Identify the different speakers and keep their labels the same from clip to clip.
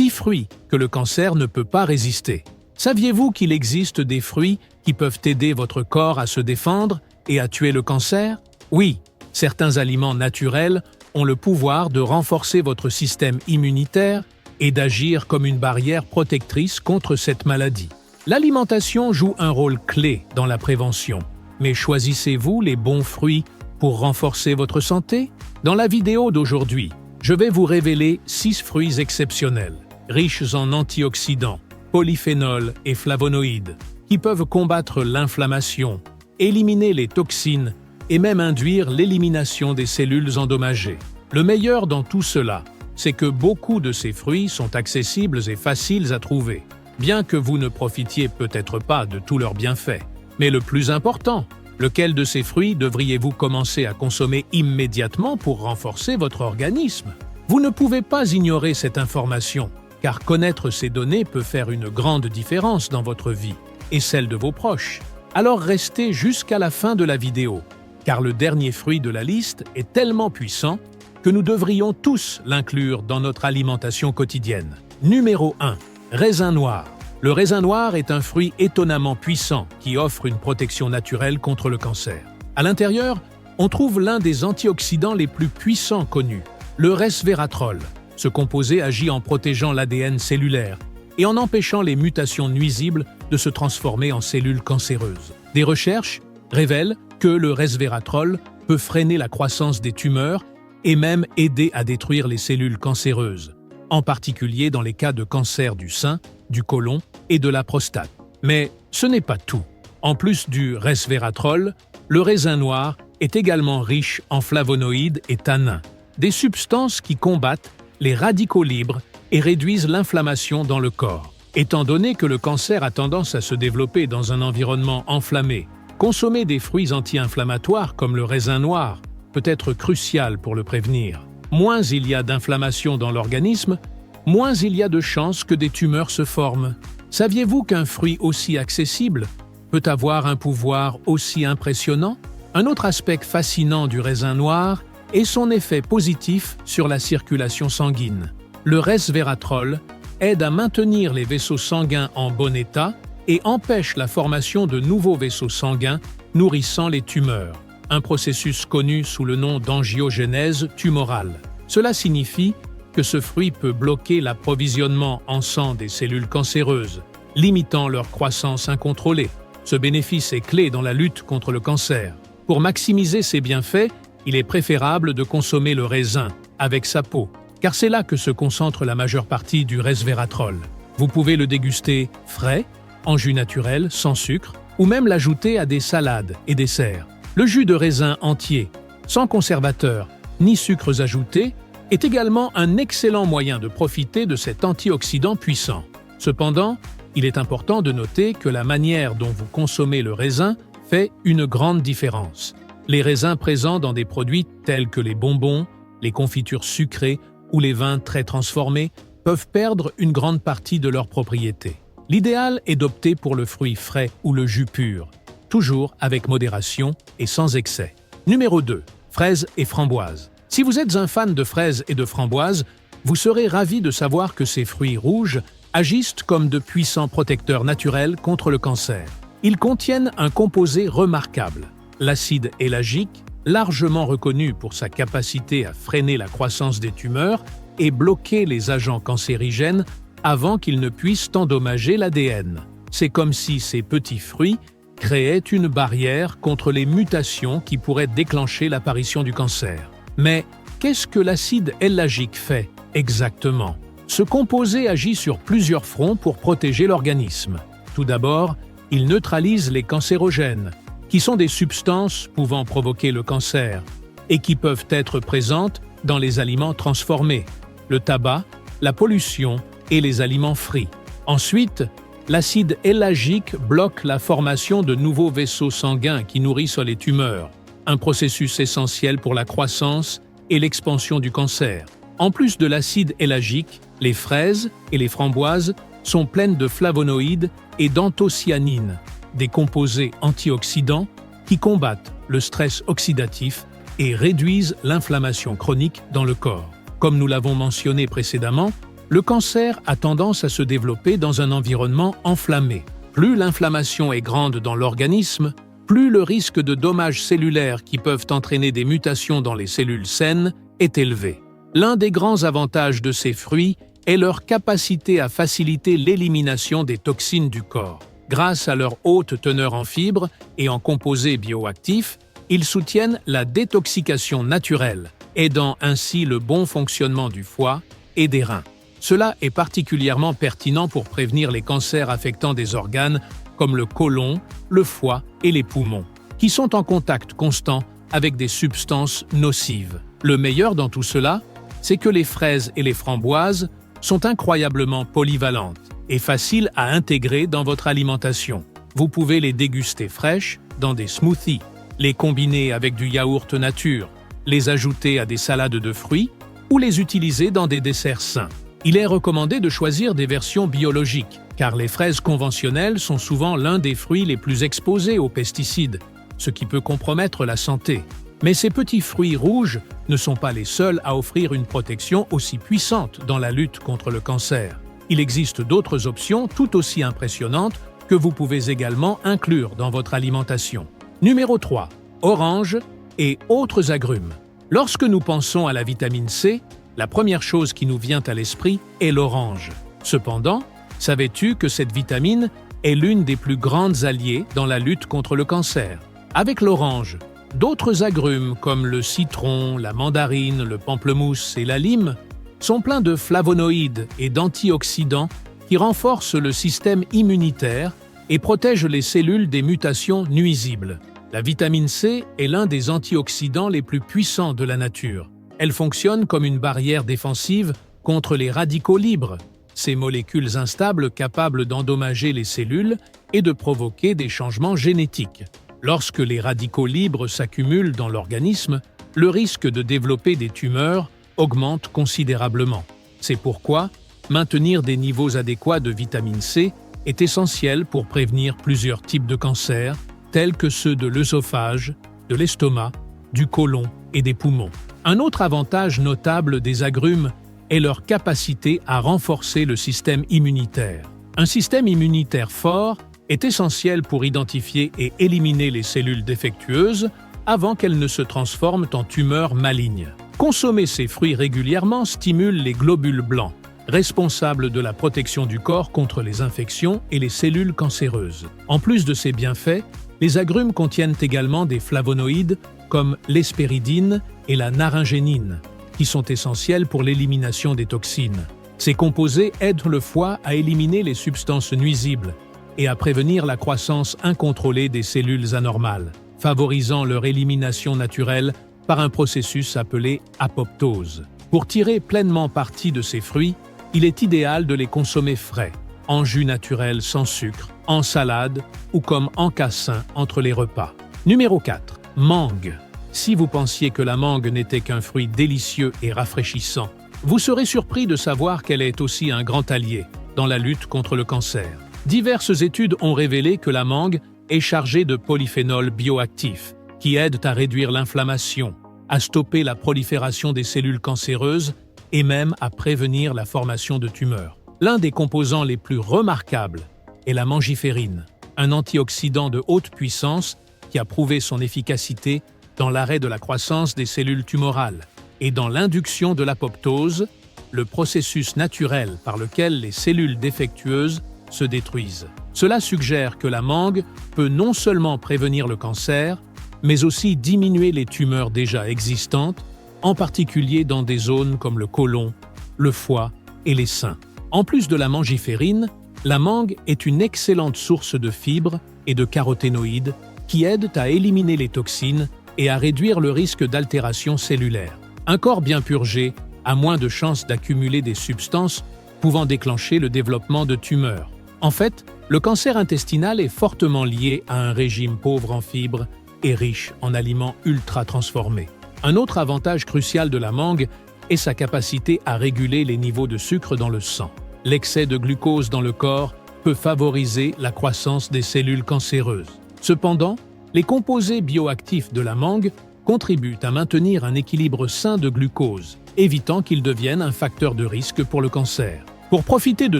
Speaker 1: 6 fruits que le cancer ne peut pas résister. Saviez-vous qu'il existe des fruits qui peuvent aider votre corps à se défendre et à tuer le cancer? Oui, certains aliments naturels ont le pouvoir de renforcer votre système immunitaire et d'agir comme une barrière protectrice contre cette maladie. L'alimentation joue un rôle clé dans la prévention. Mais choisissez-vous les bons fruits pour renforcer votre santé? Dans la vidéo d'aujourd'hui, je vais vous révéler 6 fruits exceptionnels, riches en antioxydants, polyphénols et flavonoïdes, qui peuvent combattre l'inflammation, éliminer les toxines et même induire l'élimination des cellules endommagées. Le meilleur dans tout cela, c'est que beaucoup de ces fruits sont accessibles et faciles à trouver, bien que vous ne profitiez peut-être pas de tous leurs bienfaits. Mais le plus important, lequel de ces fruits devriez-vous commencer à consommer immédiatement pour renforcer votre organisme? Vous ne pouvez pas ignorer cette information, car connaître ces données peut faire une grande différence dans votre vie et celle de vos proches. Alors restez jusqu'à la fin de la vidéo, car le dernier fruit de la liste est tellement puissant que nous devrions tous l'inclure dans notre alimentation quotidienne. Numéro 1. Raisin noir. Le raisin noir est un fruit étonnamment puissant qui offre une protection naturelle contre le cancer. À l'intérieur, on trouve l'un des antioxydants les plus puissants connus, le resveratrol. Ce composé agit en protégeant l'ADN cellulaire et en empêchant les mutations nuisibles de se transformer en cellules cancéreuses. Des recherches révèlent que le resveratrol peut freiner la croissance des tumeurs et même aider à détruire les cellules cancéreuses, en particulier dans les cas de cancer du sein, du côlon et de la prostate. Mais ce n'est pas tout. En plus du resveratrol, le raisin noir est également riche en flavonoïdes et tannins, des substances qui combattent les radicaux libres et réduisent l'inflammation dans le corps. Étant donné que le cancer a tendance à se développer dans un environnement enflammé, consommer des fruits anti-inflammatoires comme le raisin noir peut être crucial pour le prévenir. Moins il y a d'inflammation dans l'organisme, moins il y a de chances que des tumeurs se forment. Saviez-vous qu'un fruit aussi accessible peut avoir un pouvoir aussi impressionnant? Un autre aspect fascinant du raisin noir est son effet positif sur la circulation sanguine. Le resveratrol aide à maintenir les vaisseaux sanguins en bon état et empêche la formation de nouveaux vaisseaux sanguins nourrissant les tumeurs, un processus connu sous le nom d'angiogénèse tumorale. Cela signifie que ce fruit peut bloquer l'approvisionnement en sang des cellules cancéreuses, limitant leur croissance incontrôlée. Ce bénéfice est clé dans la lutte contre le cancer. Pour maximiser ses bienfaits, il est préférable de consommer le raisin avec sa peau, car c'est là que se concentre la majeure partie du resveratrol. Vous pouvez le déguster frais, en jus naturel, sans sucre, ou même l'ajouter à des salades et desserts. Le jus de raisin entier, sans conservateur ni sucres ajoutés, est également un excellent moyen de profiter de cet antioxydant puissant. Cependant, il est important de noter que la manière dont vous consommez le raisin fait une grande différence. Les raisins présents dans des produits tels que les bonbons, les confitures sucrées ou les vins très transformés peuvent perdre une grande partie de leurs propriétés. L'idéal est d'opter pour le fruit frais ou le jus pur, toujours avec modération et sans excès. Numéro 2. Fraises et framboises. Si vous êtes un fan de fraises et de framboises, vous serez ravi de savoir que ces fruits rouges agissent comme de puissants protecteurs naturels contre le cancer. Ils contiennent un composé remarquable, l'acide éllagique, largement reconnu pour sa capacité à freiner la croissance des tumeurs et bloquer les agents cancérigènes avant qu'ils ne puissent endommager l'ADN. C'est comme si ces petits fruits créaient une barrière contre les mutations qui pourraient déclencher l'apparition du cancer. Mais qu'est-ce que l'acide éllagique fait exactement? Ce composé agit sur plusieurs fronts pour protéger l'organisme. Tout d'abord, il neutralise les cancérogènes, qui sont des substances pouvant provoquer le cancer et qui peuvent être présentes dans les aliments transformés, le tabac, la pollution et les aliments frits. Ensuite, l'acide éllagique bloque la formation de nouveaux vaisseaux sanguins qui nourrissent les tumeurs, un processus essentiel pour la croissance et l'expansion du cancer. En plus de l'acide éllagique, les fraises et les framboises sont pleines de flavonoïdes et d'anthocyanines, des composés antioxydants qui combattent le stress oxydatif et réduisent l'inflammation chronique dans le corps. Comme nous l'avons mentionné précédemment, Le cancer a tendance à se développer dans un environnement enflammé. Plus l'inflammation est grande dans l'organisme, plus le risque de dommages cellulaires qui peuvent entraîner des mutations dans les cellules saines est élevé. L'un des grands avantages de ces fruits est leur capacité à faciliter l'élimination des toxines du corps. Grâce à leur haute teneur en fibres et en composés bioactifs, ils soutiennent la détoxication naturelle, aidant ainsi le bon fonctionnement du foie et des reins. Cela est particulièrement pertinent pour prévenir les cancers affectant des organes comme le côlon, le foie et les poumons, qui sont en contact constant avec des substances nocives. Le meilleur dans tout cela, c'est que les fraises et les framboises sont incroyablement polyvalentes et faciles à intégrer dans votre alimentation. Vous pouvez les déguster fraîches dans des smoothies, les combiner avec du yaourt nature, les ajouter à des salades de fruits ou les utiliser dans des desserts sains. Il est recommandé de choisir des versions biologiques, car les fraises conventionnelles sont souvent l'un des fruits les plus exposés aux pesticides, ce qui peut compromettre la santé. Mais ces petits fruits rouges ne sont pas les seuls à offrir une protection aussi puissante dans la lutte contre le cancer. Il existe d'autres options tout aussi impressionnantes que vous pouvez également inclure dans votre alimentation. Numéro 3. Orange et autres agrumes. Lorsque nous pensons à la vitamine C, la première chose qui nous vient à l'esprit est l'orange. Cependant, savais-tu que cette vitamine est l'une des plus grandes alliées dans la lutte contre le cancer? Avec l'orange, d'autres agrumes comme le citron, la mandarine, le pamplemousse et la lime sont pleins de flavonoïdes et d'antioxydants qui renforcent le système immunitaire et protègent les cellules des mutations nuisibles. La vitamine C est l'un des antioxydants les plus puissants de la nature. Elle fonctionne comme une barrière défensive contre les radicaux libres, ces molécules instables capables d'endommager les cellules et de provoquer des changements génétiques. Lorsque les radicaux libres s'accumulent dans l'organisme, le risque de développer des tumeurs augmente considérablement. C'est pourquoi maintenir des niveaux adéquats de vitamine C est essentiel pour prévenir plusieurs types de cancers, tels que ceux de l'œsophage, de l'estomac, du côlon et des poumons. Un autre avantage notable des agrumes est leur capacité à renforcer le système immunitaire. Un système immunitaire fort est essentiel pour identifier et éliminer les cellules défectueuses avant qu'elles ne se transforment en tumeurs malignes. Consommer ces fruits régulièrement stimule les globules blancs, responsables de la protection du corps contre les infections et les cellules cancéreuses. En plus de ces bienfaits, les agrumes contiennent également des flavonoïdes comme l'hespéridine et la naringénine, qui sont essentiels pour l'élimination des toxines. Ces composés aident le foie à éliminer les substances nuisibles et à prévenir la croissance incontrôlée des cellules anormales, favorisant leur élimination naturelle par un processus appelé apoptose. Pour tirer pleinement parti de ces fruits, il est idéal de les consommer frais, en jus naturel sans sucre, en salade ou comme encassin entre les repas. Numéro 4. Mangue. Si vous pensiez que la mangue n'était qu'un fruit délicieux et rafraîchissant, vous serez surpris de savoir qu'elle est aussi un grand allié dans la lutte contre le cancer. Diverses études ont révélé que la mangue est chargée de polyphénols bioactifs qui aident à réduire l'inflammation, à stopper la prolifération des cellules cancéreuses et même à prévenir la formation de tumeurs. L'un des composants les plus remarquables est la mangiférine, un antioxydant de haute puissance qui a prouvé son efficacité dans l'arrêt de la croissance des cellules tumorales et dans l'induction de l'apoptose, le processus naturel par lequel les cellules défectueuses se détruisent. Cela suggère que la mangue peut non seulement prévenir le cancer, mais aussi diminuer les tumeurs déjà existantes, en particulier dans des zones comme le côlon, le foie et les seins. En plus de la mangiférine, la mangue est une excellente source de fibres et de caroténoïdes qui aident à éliminer les toxines et à réduire le risque d'altération cellulaire. Un corps bien purgé a moins de chances d'accumuler des substances pouvant déclencher le développement de tumeurs. En fait, le cancer intestinal est fortement lié à un régime pauvre en fibres et riche en aliments ultra transformés. Un autre avantage crucial de la mangue est sa capacité à réguler les niveaux de sucre dans le sang. L'excès de glucose dans le corps peut favoriser la croissance des cellules cancéreuses. Cependant, les composés bioactifs de la mangue contribuent à maintenir un équilibre sain de glucose, évitant qu'il devienne un facteur de risque pour le cancer. Pour profiter de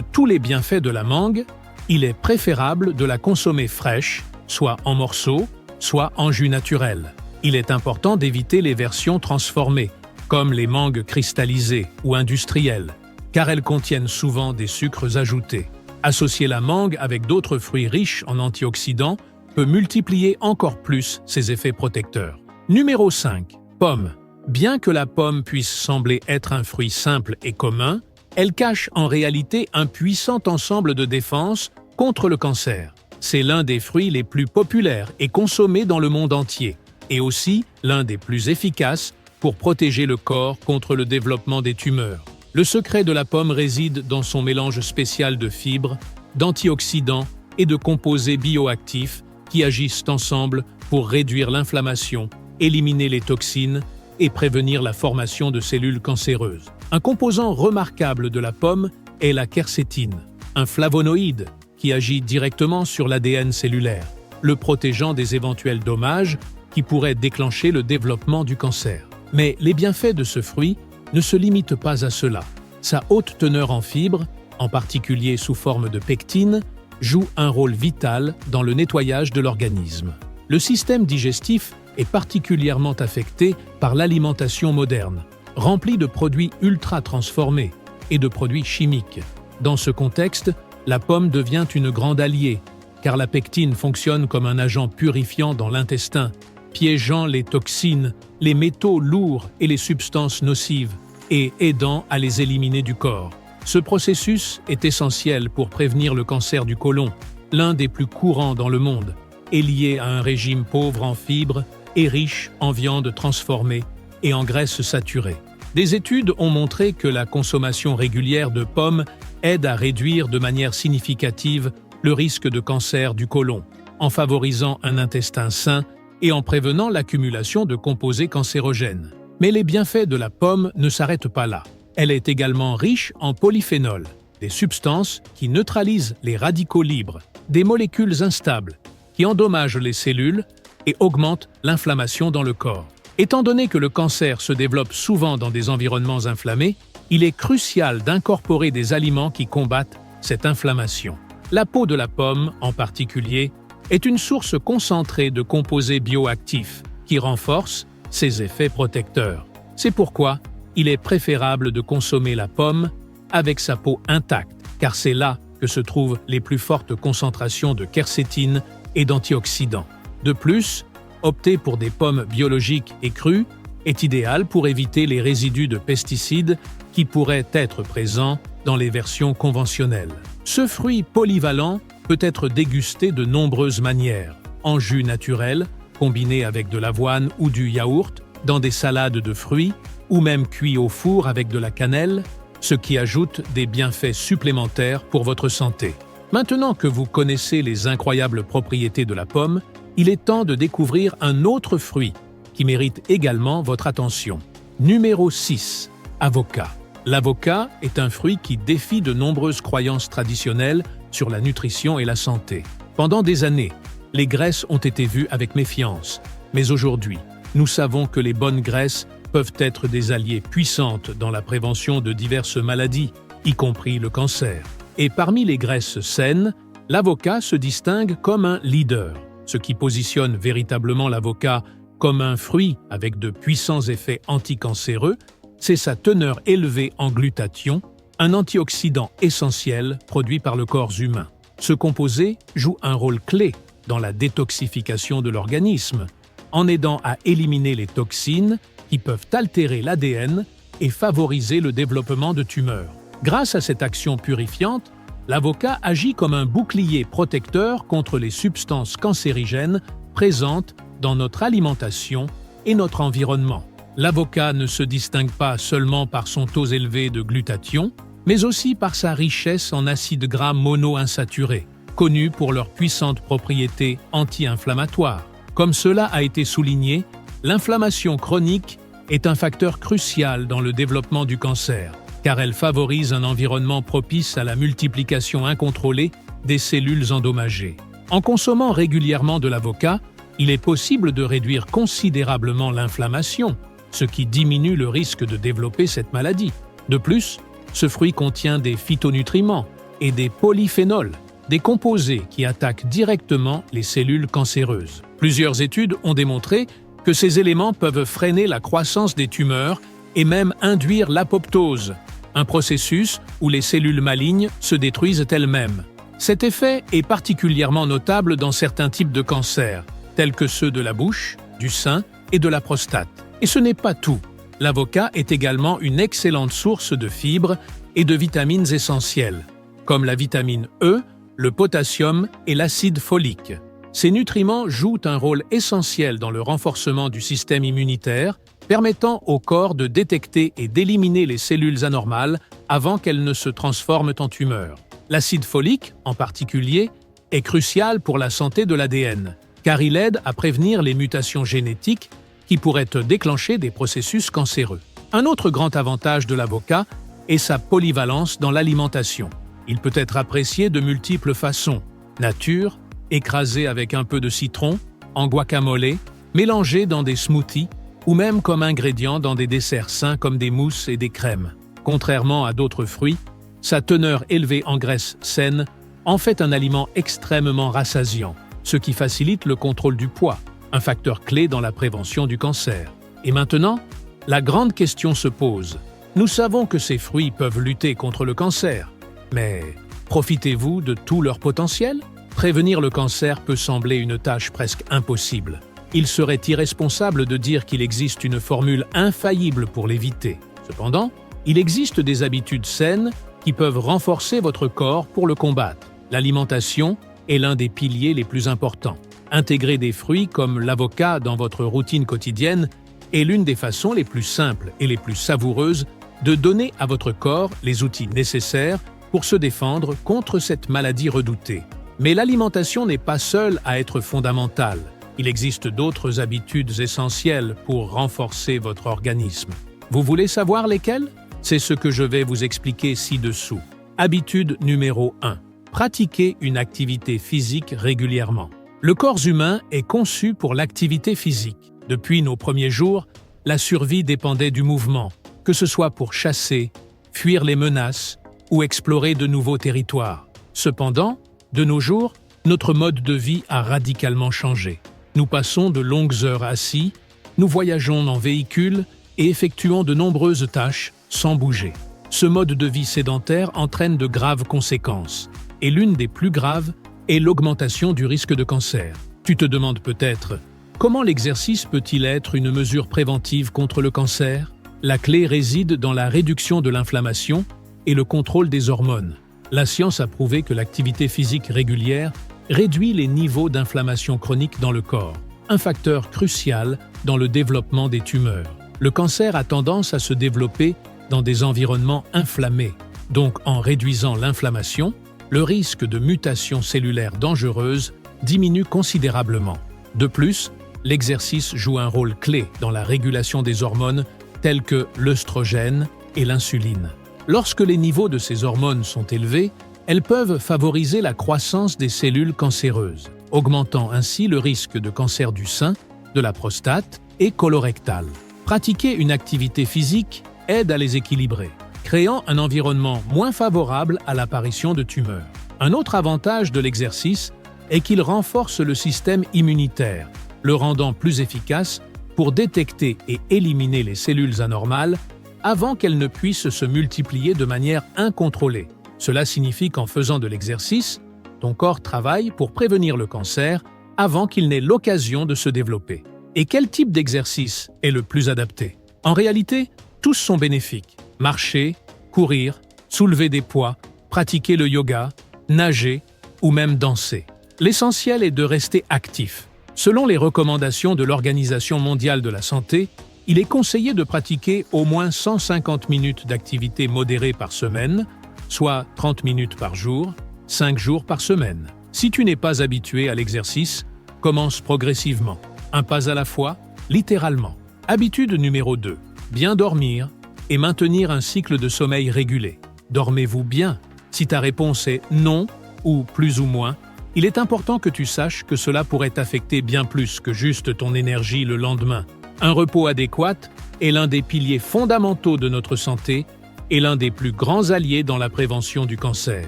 Speaker 1: tous les bienfaits de la mangue, il est préférable de la consommer fraîche, soit en morceaux, soit en jus naturel. Il est important d'éviter les versions transformées, comme les mangues cristallisées ou industrielles, car elles contiennent souvent des sucres ajoutés. Associer la mangue avec d'autres fruits riches en antioxydants peut multiplier encore plus ses effets protecteurs. Numéro 5. Pomme. Bien que la pomme puisse sembler être un fruit simple et commun, elle cache en réalité un puissant ensemble de défense contre le cancer. C'est l'un des fruits les plus populaires et consommés dans le monde entier, et aussi l'un des plus efficaces pour protéger le corps contre le développement des tumeurs. Le secret de la pomme réside dans son mélange spécial de fibres, d'antioxydants et de composés bioactifs qui agissent ensemble pour réduire l'inflammation, éliminer les toxines et prévenir la formation de cellules cancéreuses. Un composant remarquable de la pomme est la quercétine, un flavonoïde qui agit directement sur l'ADN cellulaire, le protégeant des éventuels dommages qui pourraient déclencher le développement du cancer. Mais les bienfaits de ce fruit ne se limitent pas à cela. Sa haute teneur en fibres, en particulier sous forme de pectine, joue un rôle vital dans le nettoyage de l'organisme. Le système digestif est particulièrement affecté par l'alimentation moderne, remplie de produits ultra transformés et de produits chimiques. Dans ce contexte, la pomme devient une grande alliée, car la pectine fonctionne comme un agent purifiant dans l'intestin, piégeant les toxines, les métaux lourds et les substances nocives, et aidant à les éliminer du corps. Ce processus est essentiel pour prévenir le cancer du côlon, l'un des plus courants dans le monde, et lié à un régime pauvre en fibres et riche en viande transformée et en graisses saturées. Des études ont montré que la consommation régulière de pommes aide à réduire de manière significative le risque de cancer du côlon, en favorisant un intestin sain et en prévenant l'accumulation de composés cancérogènes. Mais les bienfaits de la pomme ne s'arrêtent pas là. Elle est également riche en polyphénols, des substances qui neutralisent les radicaux libres, des molécules instables, qui endommagent les cellules et augmentent l'inflammation dans le corps. Étant donné que le cancer se développe souvent dans des environnements inflammés, il est crucial d'incorporer des aliments qui combattent cette inflammation. La peau de la pomme, en particulier, est une source concentrée de composés bioactifs qui renforcent ses effets protecteurs. C'est pourquoi il est préférable de consommer la pomme avec sa peau intacte, car c'est là que se trouvent les plus fortes concentrations de quercétine et d'antioxydants. De plus, opter pour des pommes biologiques et crues est idéal pour éviter les résidus de pesticides qui pourraient être présents dans les versions conventionnelles. Ce fruit polyvalent peut être dégusté de nombreuses manières, en jus naturel, combiné avec de l'avoine ou du yaourt, dans des salades de fruits, ou même cuit au four avec de la cannelle, ce qui ajoute des bienfaits supplémentaires pour votre santé. Maintenant que vous connaissez les incroyables propriétés de la pomme, il est temps de découvrir un autre fruit qui mérite également votre attention. Numéro 6. Avocat. L'avocat est un fruit qui défie de nombreuses croyances traditionnelles sur la nutrition et la santé. Pendant des années, les graisses ont été vues avec méfiance, mais aujourd'hui, nous savons que les bonnes graisses peuvent être des alliées puissantes dans la prévention de diverses maladies, y compris le cancer. Et parmi les graisses saines, l'avocat se distingue comme un leader, ce qui positionne véritablement l'avocat comme un fruit avec de puissants effets anticancéreux, c'est sa teneur élevée en glutathion, un antioxydant essentiel produit par le corps humain. Ce composé joue un rôle clé dans la détoxification de l'organisme, en aidant à éliminer les toxines qui peuvent altérer l'ADN et favoriser le développement de tumeurs. Grâce à cette action purifiante, l'avocat agit comme un bouclier protecteur contre les substances cancérigènes présentes dans notre alimentation et notre environnement. L'avocat ne se distingue pas seulement par son taux élevé de glutathion, mais aussi par sa richesse en acides gras monoinsaturés, connus pour leurs puissantes propriétés anti-inflammatoires. Comme cela a été souligné, l'inflammation chronique est un facteur crucial dans le développement du cancer, car elle favorise un environnement propice à la multiplication incontrôlée des cellules endommagées. En consommant régulièrement de l'avocat, il est possible de réduire considérablement l'inflammation, ce qui diminue le risque de développer cette maladie. De plus, Ce fruit contient des phytonutriments et des polyphénols, des composés qui attaquent directement les cellules cancéreuses. Plusieurs études ont démontré que ces éléments peuvent freiner la croissance des tumeurs et même induire l'apoptose, un processus où les cellules malignes se détruisent elles-mêmes. Cet effet est particulièrement notable dans certains types de cancers, tels que ceux de la bouche, du sein et de la prostate. Et ce n'est pas tout. L'avocat est également une excellente source de fibres et de vitamines essentielles, comme la vitamine E, le potassium et l'acide folique. Ces nutriments jouent un rôle essentiel dans le renforcement du système immunitaire, permettant au corps de détecter et d'éliminer les cellules anormales avant qu'elles ne se transforment en tumeurs. L'acide folique, en particulier, est crucial pour la santé de l'ADN, car il aide à prévenir les mutations génétiques qui pourraient déclencher des processus cancéreux. Un autre grand avantage de l'avocat est sa polyvalence dans l'alimentation. Il peut être apprécié de multiples façons: nature, écrasé avec un peu de citron, en guacamole, mélangé dans des smoothies ou même comme ingrédient dans des desserts sains comme des mousses et des crèmes. Contrairement à d'autres fruits, sa teneur élevée en graisses saines en fait un aliment extrêmement rassasiant, ce qui facilite le contrôle du poids, un facteur clé dans la prévention du cancer. Et maintenant, la grande question se pose. Nous savons que ces fruits peuvent lutter contre le cancer, mais profitez-vous de tout leur potentiel? Prévenir le cancer peut sembler une tâche presque impossible. Il serait irresponsable de dire qu'il existe une formule infaillible pour l'éviter. Cependant, il existe des habitudes saines qui peuvent renforcer votre corps pour le combattre. L'alimentation est l'un des piliers les plus importants. Intégrer des fruits comme l'avocat dans votre routine quotidienne est l'une des façons les plus simples et les plus savoureuses de donner à votre corps les outils nécessaires pour se défendre contre cette maladie redoutée. Mais l'alimentation n'est pas seule à être fondamentale. Il existe d'autres habitudes essentielles pour renforcer votre organisme. Vous voulez savoir lesquelles? C'est ce que je vais vous expliquer ci-dessous. Habitude numéro 1. Pratiquez une activité physique régulièrement. Le corps humain est conçu pour l'activité physique. Depuis nos premiers jours, la survie dépendait du mouvement, que ce soit pour chasser, fuir les menaces ou explorer de nouveaux territoires. Cependant, de nos jours, notre mode de vie a radicalement changé. Nous passons de longues heures assis, nous voyageons en véhicule et effectuons de nombreuses tâches sans bouger. Ce mode de vie sédentaire entraîne de graves conséquences, et l'une des plus graves est l'augmentation du risque de cancer. Tu te demandes peut-être, comment l'exercice peut-il être une mesure préventive contre le cancer? La clé réside dans la réduction de l'inflammation et le contrôle des hormones. La science a prouvé que l'activité physique régulière réduit les niveaux d'inflammation chronique dans le corps, un facteur crucial dans le développement des tumeurs. Le cancer a tendance à se développer dans des environnements inflammés. Donc, en réduisant l'inflammation, le risque de mutations cellulaires dangereuses diminue considérablement. De plus, l'exercice joue un rôle clé dans la régulation des hormones telles que l'œstrogène et l'insuline. Lorsque les niveaux de ces hormones sont élevés, elles peuvent favoriser la croissance des cellules cancéreuses, augmentant ainsi le risque de cancer du sein, de la prostate et colorectal. Pratiquer une activité physique aide à les équilibrer, créant un environnement moins favorable à l'apparition de tumeurs. Un autre avantage de l'exercice est qu'il renforce le système immunitaire, le rendant plus efficace pour détecter et éliminer les cellules anormales avant qu'elles ne puissent se multiplier de manière incontrôlée. Cela signifie qu'en faisant de l'exercice, ton corps travaille pour prévenir le cancer avant qu'il n'ait l'occasion de se développer. Et quel type d'exercice est le plus adapté? En réalité, tous sont bénéfiques. Marcher, courir, soulever des poids, pratiquer le yoga, nager ou même danser. L'essentiel est de rester actif. Selon les recommandations de l'Organisation mondiale de la santé, il est conseillé de pratiquer au moins 150 minutes d'activité modérée par semaine, soit 30 minutes par jour, 5 jours par semaine. Si tu n'es pas habitué à l'exercice, commence progressivement, un pas à la fois, littéralement. Habitude numéro 2. Bien dormir et maintenir un cycle de sommeil régulé. Dormez-vous bien? Si ta réponse est non ou plus ou moins, il est important que tu saches que cela pourrait affecter bien plus que juste ton énergie le lendemain. Un repos adéquat est l'un des piliers fondamentaux de notre santé est l'un des plus grands alliés dans la prévention du cancer.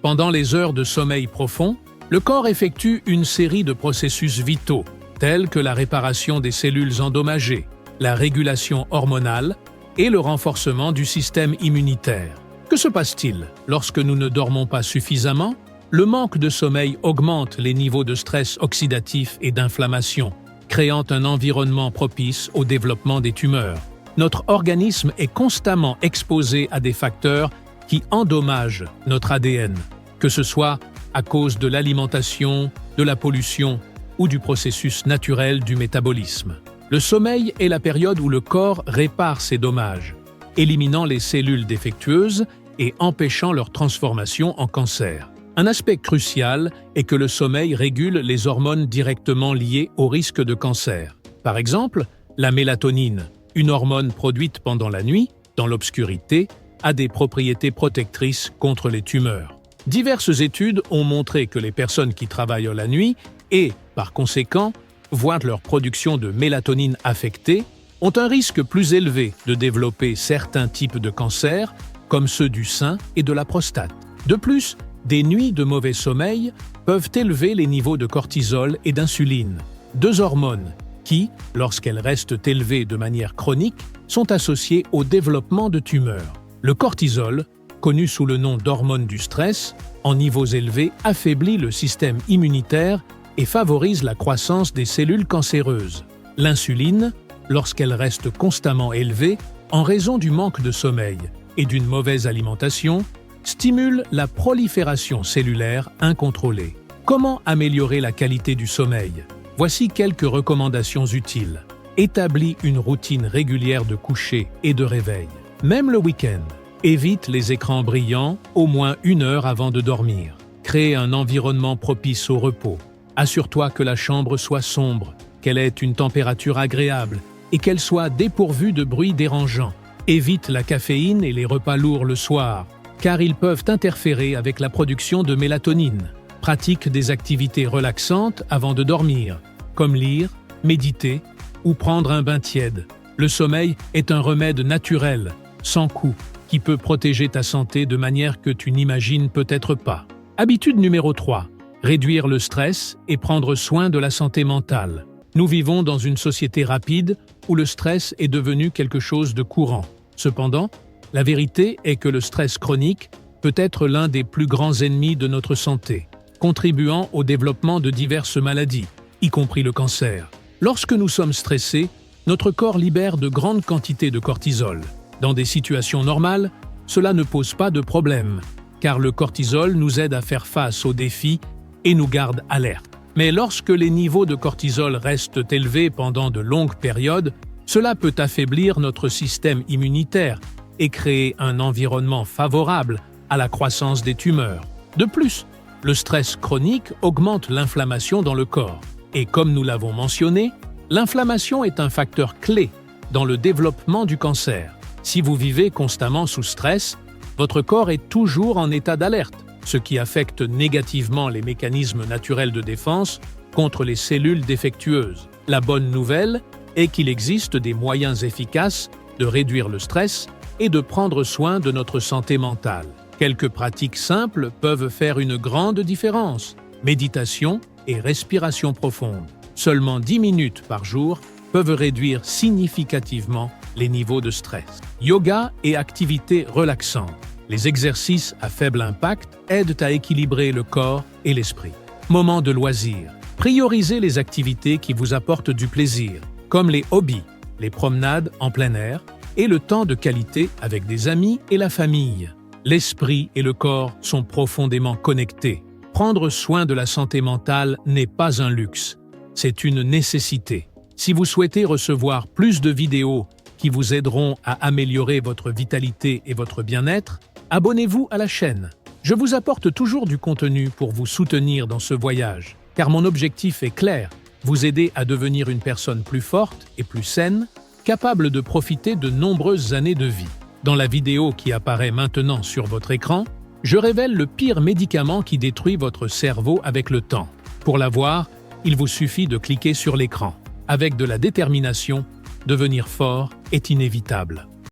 Speaker 1: Pendant les heures de sommeil profond, le corps effectue une série de processus vitaux, tels que la réparation des cellules endommagées, la régulation hormonale et le renforcement du système immunitaire. Que se passe-t-il lorsque nous ne dormons pas suffisamment? Le manque de sommeil augmente les niveaux de stress oxydatif et d'inflammation, créant un environnement propice au développement des tumeurs. Notre organisme est constamment exposé à des facteurs qui endommagent notre ADN, que ce soit à cause de l'alimentation, de la pollution ou du processus naturel du métabolisme. Le sommeil est la période où le corps répare ces dommages, éliminant les cellules défectueuses et empêchant leur transformation en cancer. Un aspect crucial est que le sommeil régule les hormones directement liées au risque de cancer. Par exemple, la mélatonine, une hormone produite pendant la nuit, dans l'obscurité, a des propriétés protectrices contre les tumeurs. Diverses études ont montré que les personnes qui travaillent la nuit et, par conséquent, voient leur production de mélatonine affectée, ont un risque plus élevé de développer certains types de cancers, comme ceux du sein et de la prostate. De plus, des nuits de mauvais sommeil peuvent élever les niveaux de cortisol et d'insuline, deux hormones qui, lorsqu'elles restent élevées de manière chronique, sont associées au développement de tumeurs. Le cortisol, connu sous le nom d'hormone du stress, en niveaux élevés affaiblit le système immunitaire et favorise la croissance des cellules cancéreuses. L'insuline, lorsqu'elle reste constamment élevée, en raison du manque de sommeil et d'une mauvaise alimentation, stimule la prolifération cellulaire incontrôlée. Comment améliorer la qualité du sommeil? Voici quelques recommandations utiles. Établis une routine régulière de coucher et de réveil. Même le week-end. Évite les écrans brillants au moins 1 heure avant de dormir. Crée un environnement propice au repos. Assure-toi que la chambre soit sombre, qu'elle ait une température agréable et qu'elle soit dépourvue de bruits dérangeants. Évite la caféine et les repas lourds le soir, car ils peuvent interférer avec la production de mélatonine. Pratique des activités relaxantes avant de dormir, comme lire, méditer ou prendre un bain tiède. Le sommeil est un remède naturel, sans coût, qui peut protéger ta santé de manière que tu n'imagines peut-être pas. Habitude numéro 3. Réduire le stress et prendre soin de la santé mentale. Nous vivons dans une société rapide où le stress est devenu quelque chose de courant. Cependant, la vérité est que le stress chronique peut être l'un des plus grands ennemis de notre santé, contribuant au développement de diverses maladies, y compris le cancer. Lorsque nous sommes stressés, notre corps libère de grandes quantités de cortisol. Dans des situations normales, cela ne pose pas de problème, car le cortisol nous aide à faire face aux défis et nous garde alertes. Mais lorsque les niveaux de cortisol restent élevés pendant de longues périodes, cela peut affaiblir notre système immunitaire et créer un environnement favorable à la croissance des tumeurs. De plus, le stress chronique augmente l'inflammation dans le corps. Et comme nous l'avons mentionné, l'inflammation est un facteur clé dans le développement du cancer. Si vous vivez constamment sous stress, votre corps est toujours en état d'alerte, ce qui affecte négativement les mécanismes naturels de défense contre les cellules défectueuses. La bonne nouvelle est qu'il existe des moyens efficaces de réduire le stress et de prendre soin de notre santé mentale. Quelques pratiques simples peuvent faire une grande différence. Méditation et respiration profonde. Seulement 10 minutes par jour peuvent réduire significativement les niveaux de stress. Yoga et activités relaxantes. Les exercices à faible impact aident à équilibrer le corps et l'esprit. Moments de loisirs. Priorisez les activités qui vous apportent du plaisir, comme les hobbies, les promenades en plein air et le temps de qualité avec des amis et la famille. L'esprit et le corps sont profondément connectés. Prendre soin de la santé mentale n'est pas un luxe, c'est une nécessité. Si vous souhaitez recevoir plus de vidéos qui vous aideront à améliorer votre vitalité et votre bien-être, abonnez-vous à la chaîne. Je vous apporte toujours du contenu pour vous soutenir dans ce voyage, car mon objectif est clair, vous aider à devenir une personne plus forte et plus saine, capable de profiter de nombreuses années de vie. Dans la vidéo qui apparaît maintenant sur votre écran, je révèle le pire médicament qui détruit votre cerveau avec le temps. Pour l'avoir, il vous suffit de cliquer sur l'écran. Avec de la détermination, devenir fort est inévitable.